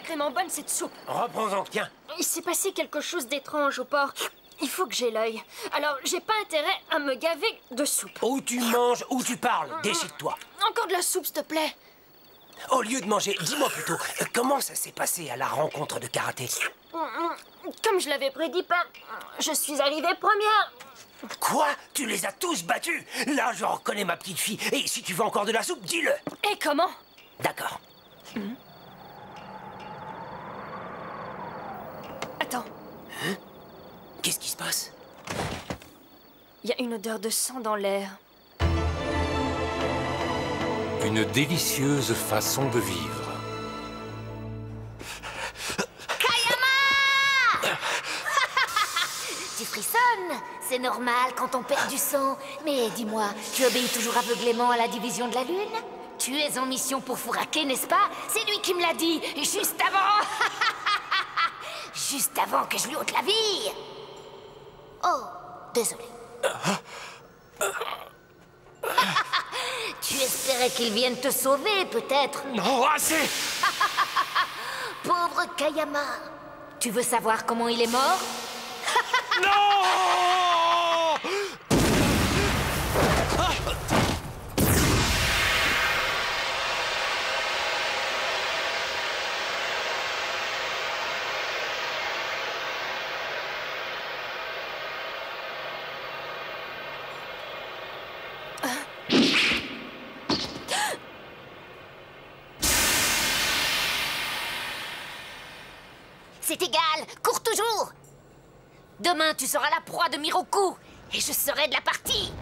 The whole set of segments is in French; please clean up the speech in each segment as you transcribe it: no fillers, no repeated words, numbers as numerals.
sacrément bonne cette soupe. Reprends-en, tiens. Il s'est passé quelque chose d'étrange au port. Il faut que j'ai l'œil. Alors, j'ai pas intérêt à me gaver de soupe. Ou tu manges, ou tu parles. Décide-toi. Encore de la soupe, s'il te plaît. Au lieu de manger, dis-moi plutôt, comment ça s'est passé à la rencontre de karaté? Comme je l'avais prédit, Père, je suis arrivée première. Quoi? Tu les as tous battus? Là, je reconnais ma petite fille. Et si tu veux encore de la soupe, dis-le. Et comment? D'accord. Attends. Hein? Qu'est-ce qui se passe? Il y a une odeur de sang dans l'air. Une délicieuse façon de vivre. Kayama! Tu frissonnes. C'est normal quand on perd du sang. Mais dis-moi, tu obéis toujours aveuglément à la division de la Lune? Tu es en mission pour Furake, n'est-ce pas? C'est lui qui me l'a dit, juste avant... juste avant que je lui ôte la vie. Oh, désolé. Tu espérais qu'il vienne te sauver, peut-être? Non, assez! Pauvre Kayama. Tu veux savoir comment il est mort? Non! C'est égal, cours toujours. Demain, tu seras la proie de Miroku, et je serai de la partie.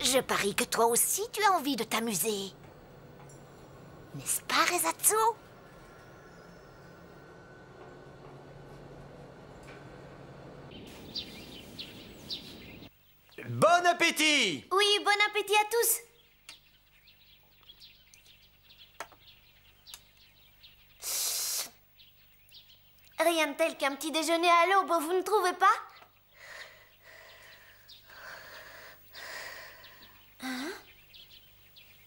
Je parie que toi aussi, tu as envie de t'amuser. N'est-ce pas, Rezatsu? Bon appétit! Oui, bon appétit à tous. Rien de tel qu'un petit déjeuner à l'aube, vous ne trouvez pas? Hein?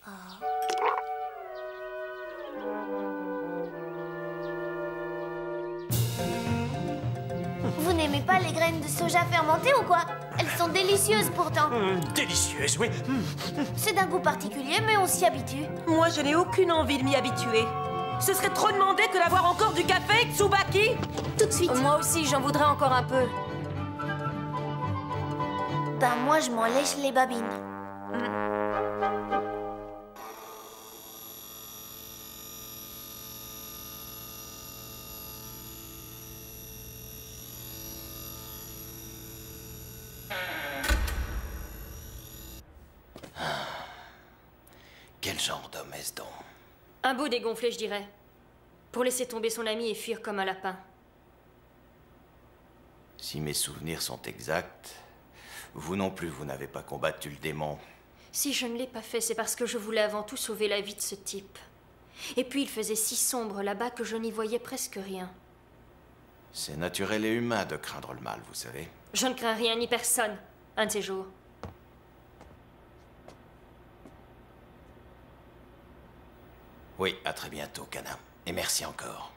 Oh. Vous n'aimez pas les graines de soja fermentées ou quoi? Elles sont délicieuses pourtant. Délicieuse, oui. C'est d'un goût particulier, mais on s'y habitue. Moi, je n'ai aucune envie de m'y habituer. Ce serait trop demandé que d'avoir encore du café, Tsubaki. Tout de suite. Moi aussi, j'en voudrais encore un peu. Ben moi, je m'en lèche les babines. Quel genre d'homme est-ce donc? Un beau dégonflé, je dirais. Pour laisser tomber son ami et fuir comme un lapin. Si mes souvenirs sont exacts, vous non plus, vous n'avez pas combattu le démon. Si je ne l'ai pas fait, c'est parce que je voulais avant tout sauver la vie de ce type. Et puis il faisait si sombre là-bas que je n'y voyais presque rien. C'est naturel et humain de craindre le mal, vous savez. Je ne crains rien ni personne, un de ces jours. Oui, à très bientôt, Kana. Et merci encore.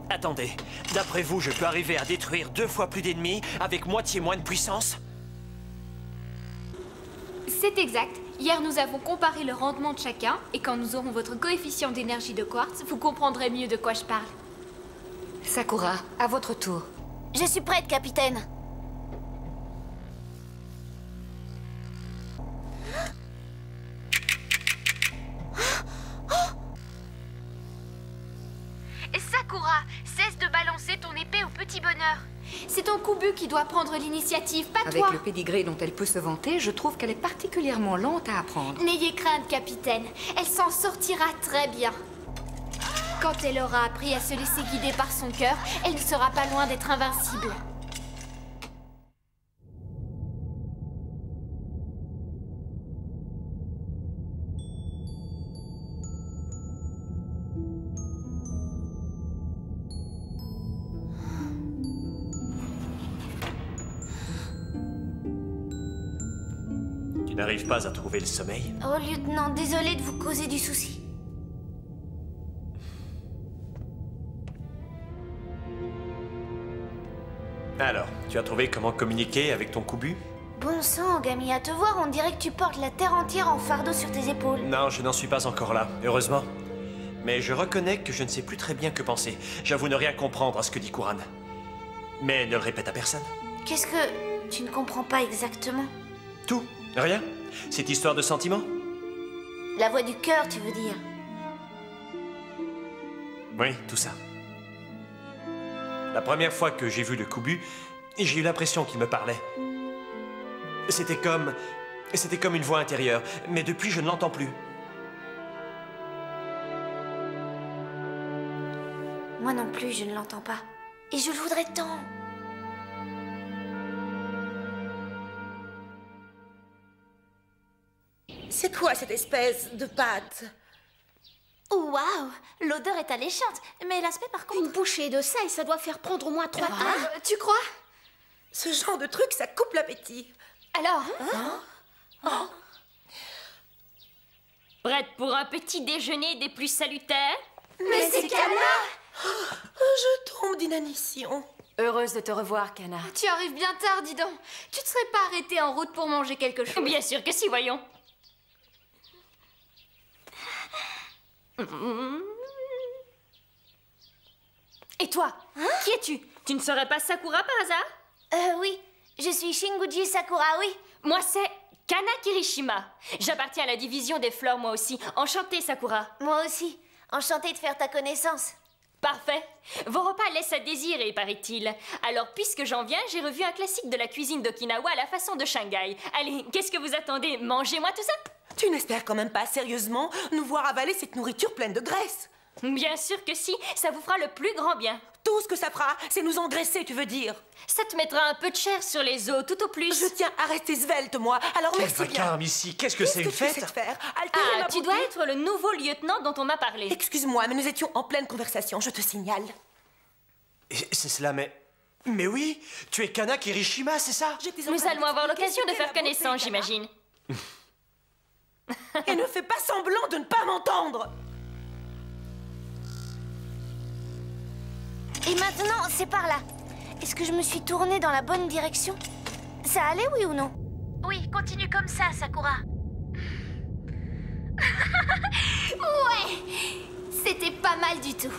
Attendez, d'après vous, je peux arriver à détruire 2 fois plus d'ennemis avec moitié moins de puissance? C'est exact. Hier, nous avons comparé le rendement de chacun, et quand nous aurons votre coefficient d'énergie de quartz, vous comprendrez mieux de quoi je parle. Sakura, à votre tour. Je suis prête, capitaine. Sakura, cesse de balancer ton épée au petit bonheur. C'est ton Kubu qui doit prendre l'initiative, pas Avec toi. le pédigré dont elle peut se vanter, je trouve qu'elle est particulièrement lente à apprendre. N'ayez crainte, capitaine. Elle s'en sortira très bien. Quand elle aura appris à se laisser guider par son cœur, elle ne sera pas loin d'être invincible. Tu n'arrives pas à trouver le sommeil? Oh, lieutenant, désolé de vous causer du souci. Alors, tu as trouvé comment communiquer avec ton Kubu? Bon sang, Ogami, à te voir, on dirait que tu portes la terre entière en fardeau sur tes épaules. Non, je n'en suis pas encore là, heureusement. Mais je reconnais que je ne sais plus très bien que penser. J'avoue ne rien comprendre à ce que dit Kuran. Mais ne le répète à personne. Qu'est-ce que tu ne comprends pas exactement? Tout? Rien? Cette histoire de sentiment? La voix du cœur, tu veux dire? Oui, tout ça. La première fois que j'ai vu le Kubu, j'ai eu l'impression qu'il me parlait. C'était comme une voix intérieure, mais depuis je ne l'entends plus. Moi non plus, je ne l'entends pas. Et je le voudrais tant. C'est quoi cette espèce de pâte? Waouh, l'odeur est alléchante, mais l'aspect par contre... Une bouchée de ça et ça doit faire prendre au moins 3 tonnes. Tu crois? Ce genre de truc, ça coupe l'appétit. Alors Prête pour un petit déjeuner des plus salutaires? Mais c'est Kana! Je tombe d'inanition. Heureuse de te revoir, Kana. Tu arrives bien tard, dis donc. Tu te serais pas arrêtée en route pour manger quelque chose? Bien sûr que si, voyons. Et toi, qui es-tu? Tu ne serais pas Sakura par hasard? Oui, je suis Shinguji Sakura, oui. Moi, c'est Kana Kirishima. J'appartiens à la division des fleurs, moi aussi. Enchantée, Sakura. Moi aussi. Enchantée de faire ta connaissance. Parfait. Vos repas laissent à désirer, paraît-il. Alors, puisque j'en viens, j'ai revu un classique de la cuisine d'Okinawa à la façon de Shanghai. Allez, qu'est-ce que vous attendez? Mangez-moi tout ça? Tu n'espères quand même pas sérieusement nous voir avaler cette nourriture pleine de graisse? Bien sûr que si, ça vous fera le plus grand bien. Tout ce que ça fera, c'est nous engraisser, tu veux dire? Ça te mettra un peu de chair sur les os, tout au plus. Je tiens à rester svelte, moi. Alors merci bien. Vacarme ici, qu'est-ce que c'est une fête? Tu sais faire? Altérer ma Ah, tu beauté? dois être le nouveau lieutenant dont on m'a parlé. Excuse-moi, mais nous étions en pleine conversation, je te signale. C'est cela, mais oui, tu es Kana Kirishima, c'est ça? Nous allons avoir l'occasion de faire connaissance, j'imagine. Et ne fais pas semblant de ne pas m'entendre. Et maintenant, c'est par là. Est-ce que je me suis tournée dans la bonne direction? Ça allait, oui ou non? Oui, continue comme ça, Sakura. Ouais, c'était pas mal du tout.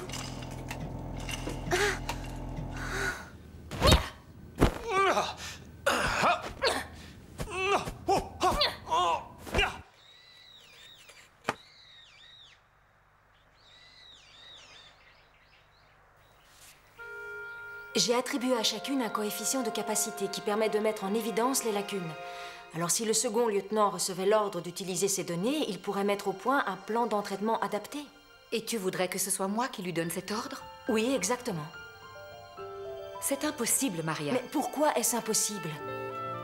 J'ai attribué à chacune un coefficient de capacité qui permet de mettre en évidence les lacunes. Alors si le second lieutenant recevait l'ordre d'utiliser ces données, il pourrait mettre au point un plan d'entraînement adapté. Et tu voudrais que ce soit moi qui lui donne cet ordre? Oui, exactement. C'est impossible, Maria. Mais pourquoi est-ce impossible?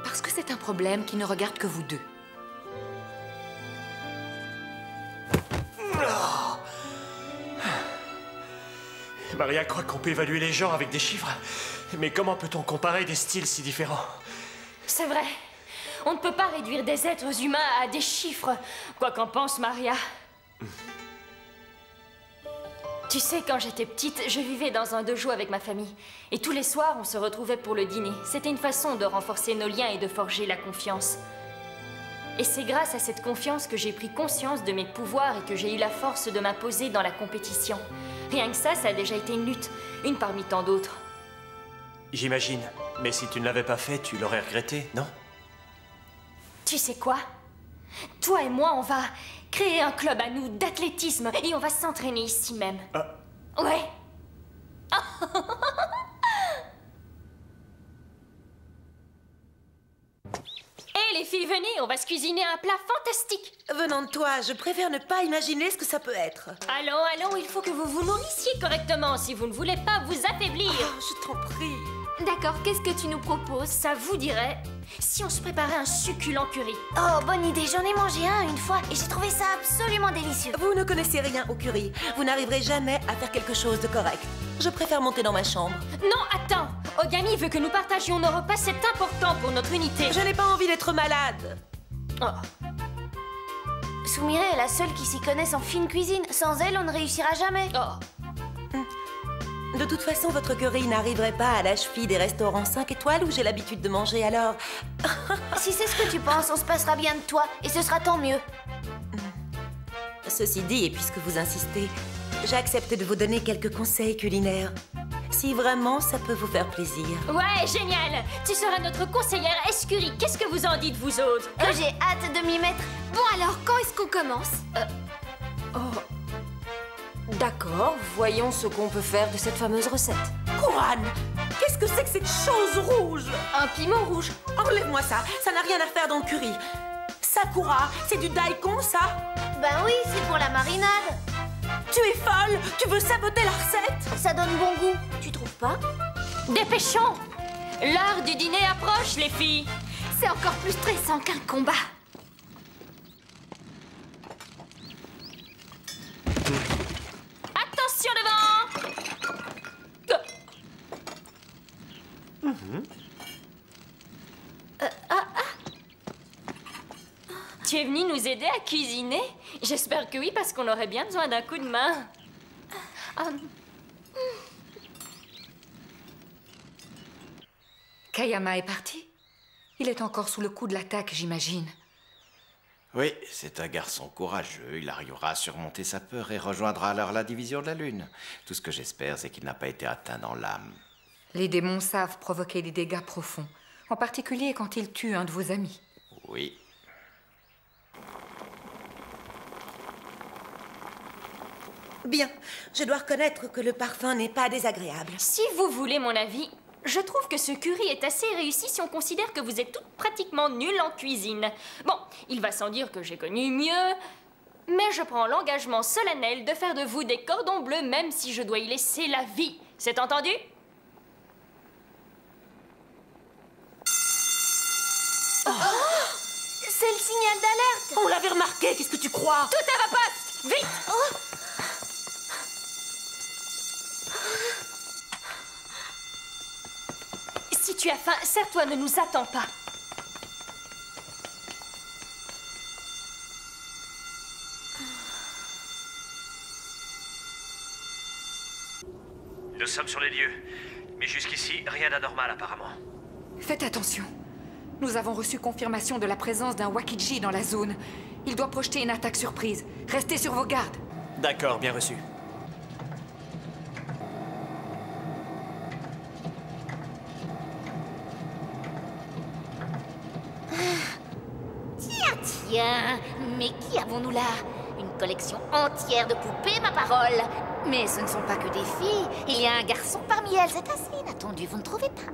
Parce que c'est un problème qui ne regarde que vous deux. Maria croit qu'on peut évaluer les gens avec des chiffres. Mais comment peut-on comparer des styles si différents? C'est vrai. On ne peut pas réduire des êtres humains à des chiffres, quoi qu'en pense Maria. Tu sais, quand j'étais petite, je vivais dans un dojo avec ma famille. Et tous les soirs, on se retrouvait pour le dîner. C'était une façon de renforcer nos liens et de forger la confiance. Et c'est grâce à cette confiance que j'ai pris conscience de mes pouvoirs et que j'ai eu la force de m'imposer dans la compétition. Rien que ça a déjà été une lutte, une parmi tant d'autres. J'imagine. Mais si tu ne l'avais pas fait, tu l'aurais regretté, non? Tu sais quoi? Toi et moi, on va créer un club à nous d'athlétisme et on va s'entraîner ici même. Ouais. Hé les filles, venez, on va se cuisiner un plat fantastique. Venant de toi, je préfère ne pas imaginer ce que ça peut être. Allons, allons, il faut que vous vous nourrissiez correctement si vous ne voulez pas vous affaiblir. Oh, je t'en prie. D'accord, qu'est-ce que tu nous proposes? Ça vous dirait si on se préparait un succulent curry? Oh, bonne idée, j'en ai mangé un une fois et j'ai trouvé ça absolument délicieux. Vous ne connaissez rien au curry. Vous n'arriverez jamais à faire quelque chose de correct. Je préfère monter dans ma chambre. Non, attends. Ogami veut que nous partagions nos repas, c'est important pour notre unité. Je n'ai pas envie d'être malade. Oh. Sumire est la seule qui s'y connaisse en fine cuisine. Sans elle, on ne réussira jamais. Oh. De toute façon, votre curry n'arriverait pas à la cheville des restaurants 5 étoiles où j'ai l'habitude de manger, alors... Si c'est ce que tu penses, on se passera bien de toi, et ce sera tant mieux. Ceci dit, et puisque vous insistez, j'accepte de vous donner quelques conseils culinaires. Si vraiment ça peut vous faire plaisir. Ouais, génial! Tu seras notre conseillère escurie. Qu'est-ce que vous en dites, vous autres? Que j'ai hâte de m'y mettre. Bon alors, quand est-ce qu'on commence? Oh. D'accord, voyons ce qu'on peut faire de cette fameuse recette. Couronne, qu'est-ce que c'est que cette chose rouge? Un piment rouge. Enlève-moi ça, ça n'a rien à faire dans le curry. Sakura, c'est du daikon, ça? Ben oui, c'est pour la marinade. Tu es folle? Tu veux saboter la recette? Ça donne bon goût, tu trouves pas? Dépêchons! L'heure du dîner approche, les filles! C'est encore plus stressant qu'un combat. Attention devant! Tu es venu nous aider à cuisiner? J'espère que oui, parce qu'on aurait bien besoin d'un coup de main. Kayama est parti? Il est encore sous le coup de l'attaque, j'imagine. Oui, c'est un garçon courageux. Il arrivera à surmonter sa peur et rejoindra alors la division de la Lune. Tout ce que j'espère, c'est qu'il n'a pas été atteint dans l'âme. Les démons savent provoquer des dégâts profonds, en particulier quand ils tuent un de vos amis. Oui. Bien, je dois reconnaître que le parfum n'est pas désagréable. Si vous voulez mon avis, je trouve que ce curry est assez réussi si on considère que vous êtes toutes pratiquement nulles en cuisine. Bon, il va sans dire que j'ai connu mieux, mais je prends l'engagement solennel de faire de vous des cordons bleus même si je dois y laisser la vie. C'est entendu? C'est le signal d'alerte. On l'avait remarqué, qu'est-ce que tu crois? Tout à ma poste! Vite! Si tu as faim, serre-toi, ne nous attends pas. Nous sommes sur les lieux. Mais jusqu'ici, rien d'anormal apparemment. Faites attention. Nous avons reçu confirmation de la présence d'un Wakiji dans la zone. Il doit projeter une attaque surprise. Restez sur vos gardes. D'accord, bien reçu. Tiens, mais qui avons-nous là? Une collection entière de poupées, ma parole. Mais ce ne sont pas que des filles. Il y a un garçon parmi elles. C'est assez inattendu, vous ne trouvez pas?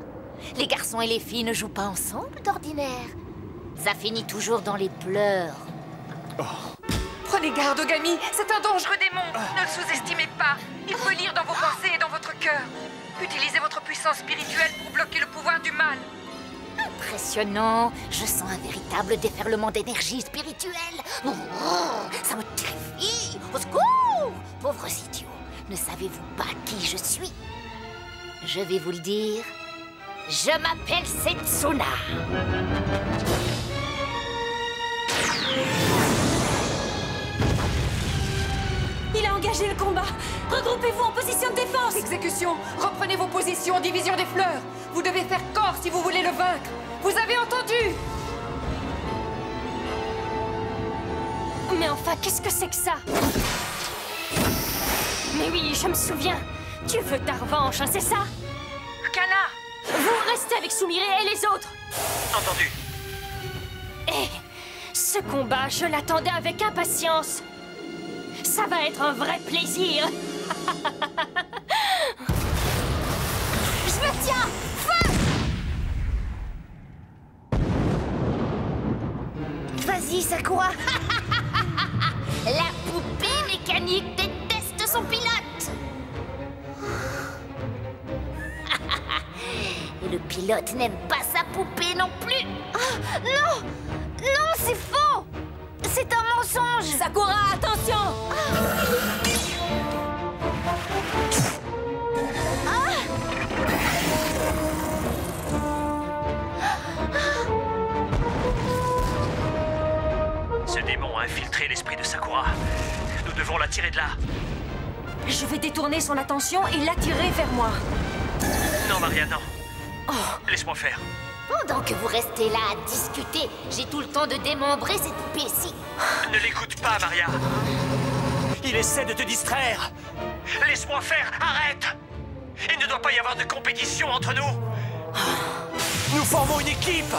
Les garçons et les filles ne jouent pas ensemble d'ordinaire. Ça finit toujours dans les pleurs. Prenez garde, Ogami. C'est un dangereux démon. Ne le sous-estimez pas. Il peut lire dans vos pensées et dans votre cœur. Utilisez votre puissance spirituelle pour bloquer le pouvoir du mal. Impressionnant. Je sens un véritable déferlement d'énergie spirituelle. Ça me terrifie. Au secours! Pauvres idiots. Ne savez-vous pas qui je suis? Je vais vous le dire. Je m'appelle Setsuna. Il a engagé le combat. Regroupez-vous en position de défense. Exécution. Reprenez vos positions, division des fleurs. Vous devez faire corps si vous voulez le vaincre. Vous avez entendu? Mais enfin, qu'est-ce que c'est que ça? Mais oui, je me souviens. Tu veux ta revanche, hein, c'est ça? Kana! Vous restez avec Sumire et les autres. Entendu. Eh, ce combat, je l'attendais avec impatience. Ça va être un vrai plaisir. Je me tiens. Feu! Vas-y, Sakura. La poupée mécanique déteste son pilote. Et le pilote n'aime pas sa poupée non plus. Non! Non, c'est faux! C'est un mensonge! Sakura, attention! Ce démon a infiltré l'esprit de Sakura. Nous devons la tirer de là. Je vais détourner son attention et l'attirer vers moi. Non, Maria, non. Laisse-moi faire. Pendant que vous restez là à discuter, j'ai tout le temps de démembrer cette poupée-ci. Ne l'écoute pas, Maria. Il essaie de te distraire. Laisse-moi faire, arrête. Il ne doit pas y avoir de compétition entre nous. Nous formons une équipe.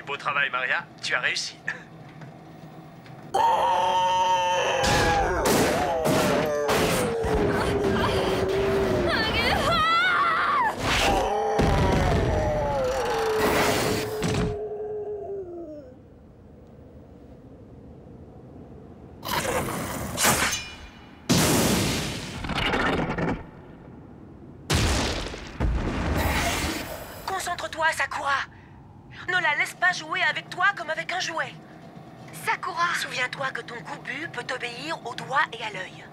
Beau travail, Maria. Tu as réussi. Concentre-toi, Sakura. Ne la laisse pas jouer avec toi comme avec un jouet. Sakura! Souviens-toi que ton coubu peut obéir au doigt et à l'œil.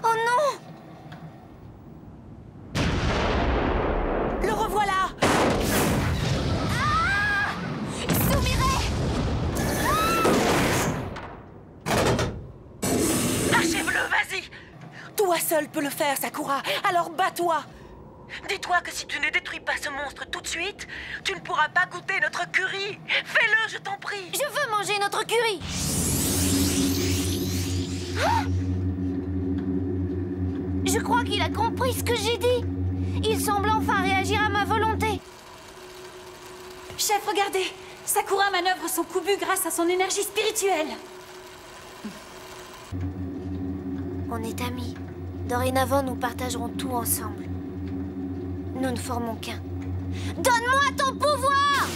Oh non! Le revoilà! Sumire! Achève-le, vas-y! Toi seul peux le faire, Sakura, alors bats-toi! Dis-toi que si tu ne détruis pas ce monstre tout de suite, tu ne pourras pas goûter notre curry. Fais-le, je t'en prie. Je veux manger notre curry. Je crois qu'il a compris ce que j'ai dit. Il semble enfin réagir à ma volonté. Chef, regardez. Sakura manœuvre son coubu grâce à son énergie spirituelle. On est amis. Dorénavant, nous partagerons tout ensemble. Nous ne formons qu'un. Donne-moi ton pouvoir!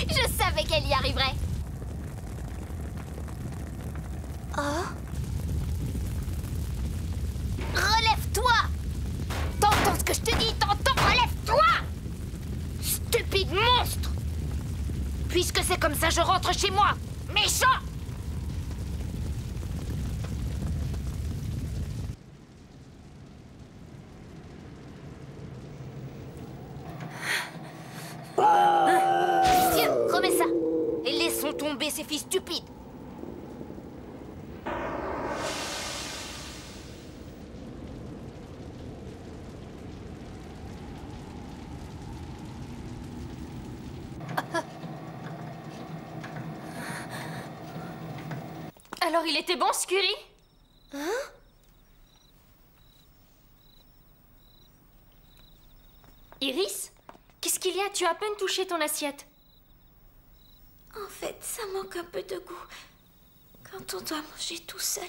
Je savais qu'elle y arriverait. Oh. Relève-toi! T'entends ce que je te dis? T'entends? Relève-toi! Stupide monstre! Puisque c'est comme ça, je rentre chez moi. Méchant! Tiens, remets ça. Et laissons tomber ces filles stupides. Alors il était bon, ce curry? Hein? Iris? Qu'est-ce qu'il y a? Tu as à peine touché ton assiette. En fait, ça manque un peu de goût quand on doit manger tout seul.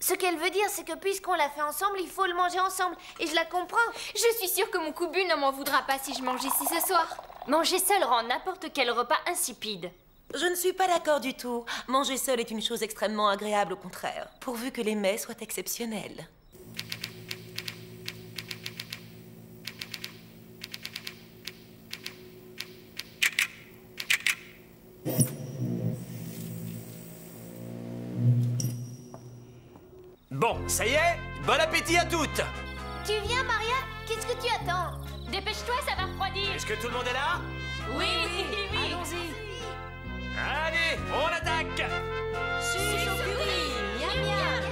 Ce qu'elle veut dire, c'est que puisqu'on l'a fait ensemble, il faut le manger ensemble. Et je la comprends. Je suis sûre que mon coubu ne m'en voudra pas si je mange ici ce soir. Manger seul rend n'importe quel repas insipide. Je ne suis pas d'accord du tout. Manger seul est une chose extrêmement agréable, au contraire, pourvu que les mets soient exceptionnels. Bon, ça y est, bon appétit à toutes. Tu viens, Maria? Qu'est-ce que tu attends? Dépêche-toi, ça va refroidir. Est-ce que tout le monde est là? Oui, oui. Allons-y. Allez, on attaque! Suce au curry. Miam, miam.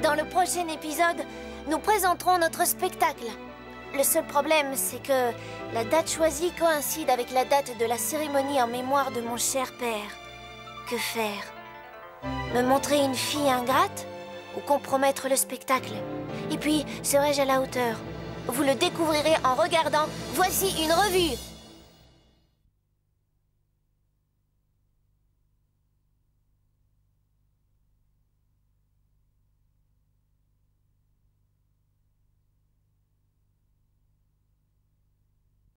Dans le prochain épisode, nous présenterons notre spectacle. Le seul problème, c'est que la date choisie coïncide avec la date de la cérémonie en mémoire de mon cher père. Que faire? Me montrer une fille ingrate ou compromettre le spectacle? Et puis, serai-je à la hauteur? Vous le découvrirez en regardant Voici une revue.